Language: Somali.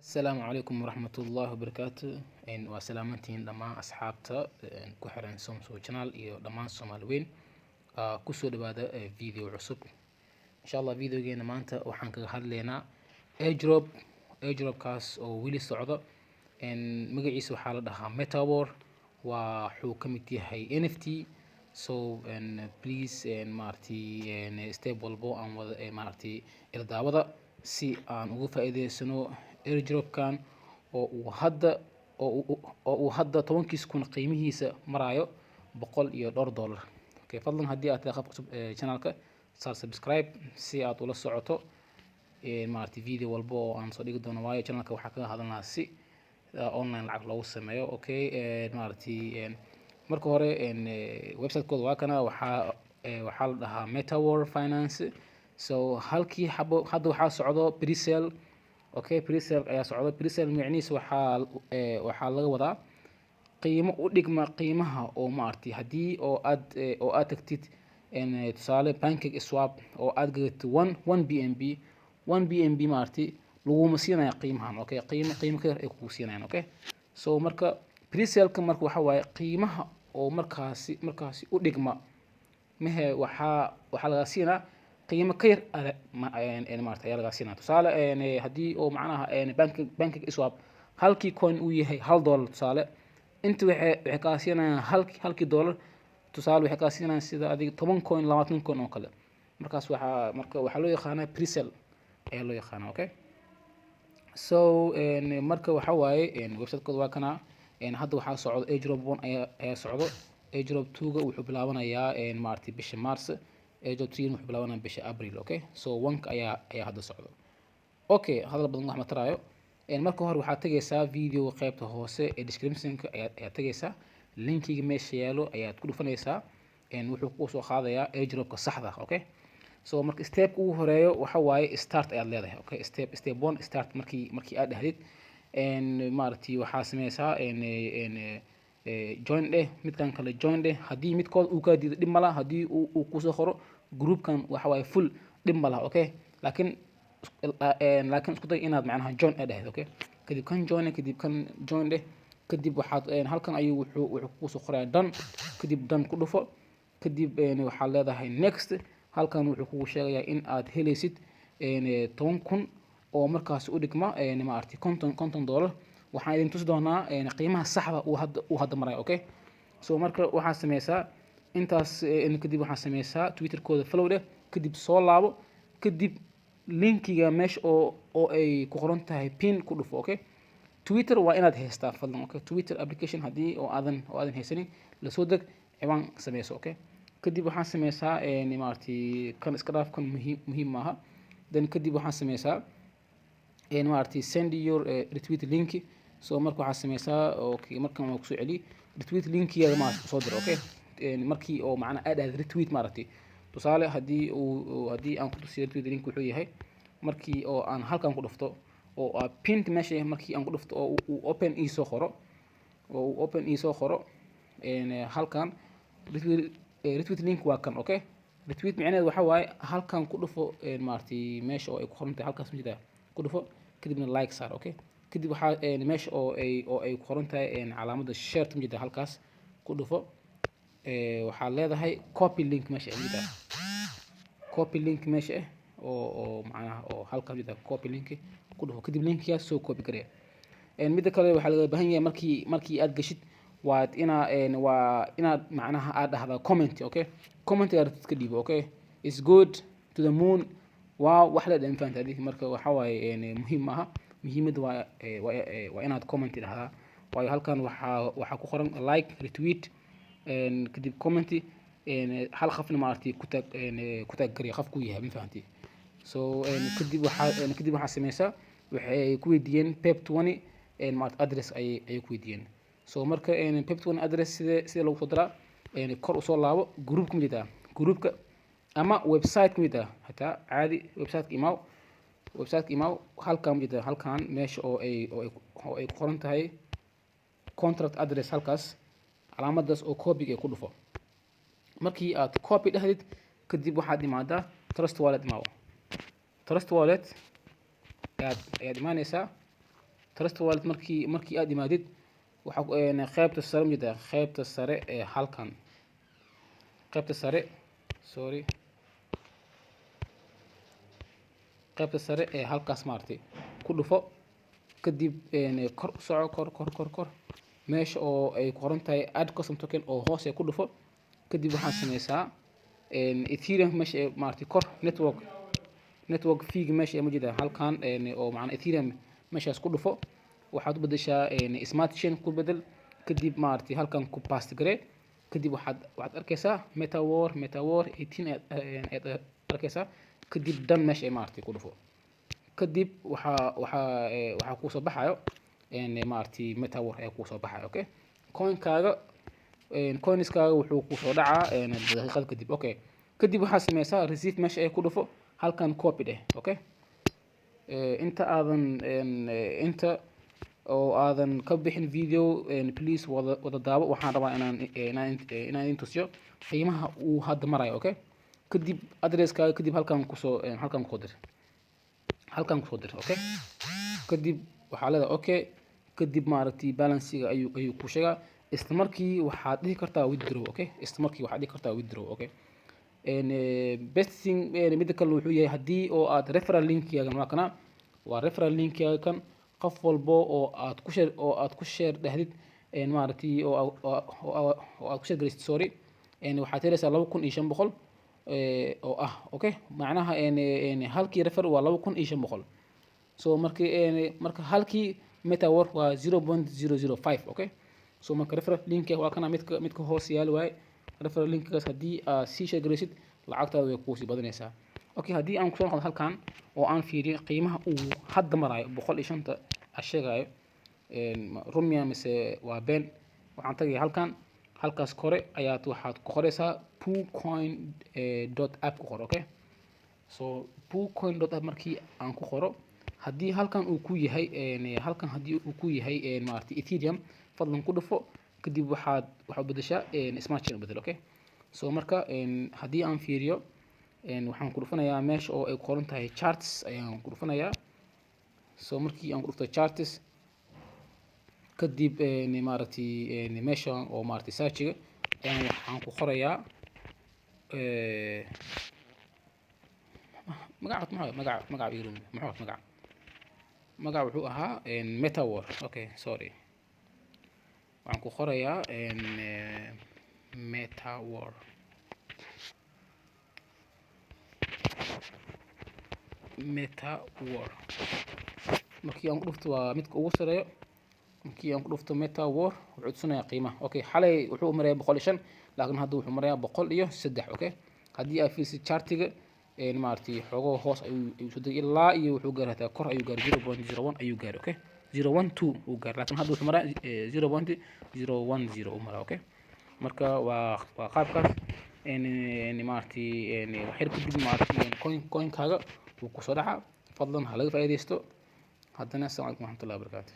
السلام عليكم ورحمة الله وبركاته وسلامتين دمان أصحابتا كحرين سومسو channel iyo dhammaan Soomaaliweyn kusoo dhawaada video cusub insha Allah videogeena maanta waxaan kaga hadlaynaa airdrop kaas oo wili socdo magaciisa waxaa la dhahaa Metawer wuxuu ka mid yahay NFT so please step walbo aan wada ila daawada si aan uga faa'iideysano airdrop-kan oo uu hadda 10 kun qiimihiisa marayo $100. Okay, fadlan haddii aad tahay cusub channelka subscribe si aad ula socoto video walba oo aan soo dhigi doono waayo channelka waxaa kaga hadalnaa si online lacag loogu sameeyo. Okay, marka hore website-kooda waa kana waxaa la dhahaa Metawer Finance. So halkii xabo hadda waxaa socdo pre-sale. Okay, pre-sale ayaa socdo. Pre-sale macnihiisu waxaa laga wadaa qiimo u dhigma qiimaha oo haddii aad tagtid tusaale PancakeSwap oo aad gadatid 1 BNB laguma siinaya qiimahan. Okay, qiimo ka yar ay kugu siinayaan. Okay, so marka pre-sale-ka marka waxa waaye qiimaha oo markaasi u dhigma waxaa laga siinaa qiimo ka yar ayaa laga siinaa. Tusaale haddii oo macnaha PancakeSwap halkii coin uu yahay $1 tusaale inta waxay ka siinayaan halkii dollar tusaale waxay ka siinayaan sida adiga 10 coin 20 coin oo kale. Markaas waxaa loo yaqaanaa pre-sale ayaa loo yaqaanaa. Okay, so marka waxa waaye website-kooda waa kana hadda waxaa socdo airdrop 1 ayaa socdo. airdrop 2 wuxuu bilaabanayaa bisha March. airdrop 3 wuxuu bilaabanayaa bisha April. Okay, so 1 ayaa hadda socdo. Okay, hadal badan wax ma tarayo. marka hore waxaad tagaysaa video qaybta hoose ee description-ka ayaad tagaysaa linkiga meesha yaalo ayaad ku dhufanaysaa wuxuu ku soo qaadayaa airdrop-ka saxda. Okay, so marka step ugu horeeyo waxa waaye start ayaad leedahay. Okay, step 1 start markii aad dhahdid waxaa sameysaa join midkan kale join haddii midkood uu ka diido dhib ma laha haddii uu ku soo qoro groupkan waxa waaye full dhib ma laha. Okay, laakiin isku day inaad macnaha join dhahdo. Okay, kadib kan join kadib waxaad halkan ayuu wuxuu ku soo qorayaa done. kadib done ku dhufo kadib waxaad leedahay next. halkan wuxuu kugu sheegayaa in aad helaysid 10 kun oo markaas u dhigma $50. waxaan idin tusi doonaa qiimaha saxda uu hadda marayo. Okay, so marka waxaa sameysaa intaas kadib waxaa sameysaa Twitter-kooda follow kadib soo laabo kadib linkiga meesha oo ay ku qoran tahay pin ku dhufo. Okay, Twitter waa inaad haystaa fadlan. Okay, Twitter application haddii oo aadan haysanin la soo deg ciwaan sameyso. Okay, kadib waxaan sameysaa kan iska dhaaf kan muhiim maaha. then kadib waxaan sameysaa send your retweet link. so marka waxaa sameysaa okay markan waa ku soo celi retweet linkiga soo dir. Okay, markii oo macnaha aad retweet tusaale haddii aan ku tusiyo retweet link wuxuu yahay markii oo aan halkan ku dhufto oo pinned meesha markii aan ku dhufto oo uu open ii soo qoro halkan retweet link waa kan. Okay, retweet macnaheedu waxa waaye halkan ku dhufo meesha oo ay ku qoran tahay halkaas mid ku dhufo kadibna like saar. Okay, kadib waxaa meesha oo ay ku qoran tahay calaamadda share mid halkaas ku dhufo waxaa leedahay copy link meesha copy link meesha oo macnaha oo halkaas mid copy link ku dhufo kadib linkigaas soo copy gareeya. midda kale waxaa laga baahan yahay markii aad gashid waa inaad macnaha aad dhahdaa comment. Okay, comment aad ka dhiibo. Okay, it's good to the moon. wow wax la dhan fahantahay marka waxa waaye muhiim aha muhiimada waa inaad comment dhahdaa waayo halkan waxaa ku qoran like retweet kadib comment hal qofna ku tag gariya qofku yahay ma fahantii. so kadib waxaa sameysaa waxay ku weydiiyeen pep20 address ayay ku weydiiyeen. so marka pep20 address sida lagu soo diraa kor u soo laabo groupka ama website hataa caadi website imaaw halkan meesha oo ay ku qoran tahay contract address halkaas calaamadaas oo copy ku dhufo. markii aad copy dhahdid kadib waxaad imaadaa trust wallet ayaad imaanaysaa trust wallet markii aad imaadid waxa qaybta sare mid qaybta sare ee halkan qaybta sare sorry qaybta sare ee halkaas maartay ku dhufo kadib kor u soco kor meesha oo ay ku qoran tahay add custom token oo hoos ay ku dhufo kadib waxaan sameysaa ethereum meesha ee maartay kor network fee meesha ee majida halkan oo macna ethereum meeshaas ku dhufo waxaad u bedeshaa smart chain ku bedel kadib maartay halkan ku paste garee kadib waxaad arkaysaa metawar 18 aad arkaysaa kadib dan meesha ee maartay ku dhufo kadib waxa ku soo baxayo maartay metawar ee ku soo baxayo okay coinskaaga wuxuu ku soo dhacaa daqiiqad kadib okay kadib waxaa sameysaa receive meesha ee ku dhufo halkan copy dheh okay inta aadan ka bixin video please wada daawo waxaan rabaa inaan idin tusiyo qiimaha uu hadda marayo okay kadib addresskaaga kadib halkan kusoo dir okay kadib waxaa leedahay okay kadib maaragtay balancega ayuu ku sheegaa isla markii waxaad dhihi kartaa withdraw okay okay best thing midda kale wuxuu yahay haddii oo aad referral linkiyaaga waa referral linkiyaaga kan qof walbo oo aad ku share dhahdid maaragtay oo aad ku share gareysid sorry waxaad helaysaa 2500 oo ah okay macnaha halkii refer waa 2500 so marka halkii metawar waa 0.005 okay so marka referral linkiga waa kana midka hoos yaal waay referral linkigaas haddii aad sii share gareysid lacagtaada way kuusii badanaysaa okay haddii aan kusoo noqdo halkan oo aan fiiriyo qiimaha uu hadda marayo 105 asheegayo rumia mise waa been waxaan tagay halkaas kore waxaad ku qoraysaa poocoin.app ku qor okay so poocoin.app markii aan ku qoro haddii halkan uu ku yahay maartay ethereum fadlan ku dhufo kadib waxaad bedeshaa smart chain bedel okay so marka haddii aan fiiriyo waxaan ku dhufanayaa meesha oo ay qoran tahay charts ayaan ku dhufanayaa so markii aan ku dhufto charts kadib maaragtay meesha oo maaragtay searchiga waxaan ku qorayaa magaca wuxuu ahaa metawar okay sorry waxaan ku qorayaa metawar markii aan ku dhufto waa midka ugu sareeyo markii aan ku dhufto metawar wuxuu tusayaa qiimaha okay xalay wuxuu marayaa 105 laakiin hadda wuxuu marayaa 103 okay haddii aad fiirisid chartiga maartay xogo hoos ayuu soo degay ilaa iyo wuxuu gaaray kor ayuu gaaray 0.01 ayuu gaaray okay 0.12 uu gaaray laakiin hadda wuxuu marayaa 0.010 uu marayaa okay marka waa qaabkaas maartay waxyar kadib maartay coinkaaga wuu ku soo dhacaa fadlan ha laga faa'iideysto haddana assalaamu calaykum waraxmatullahi wabarakaatuh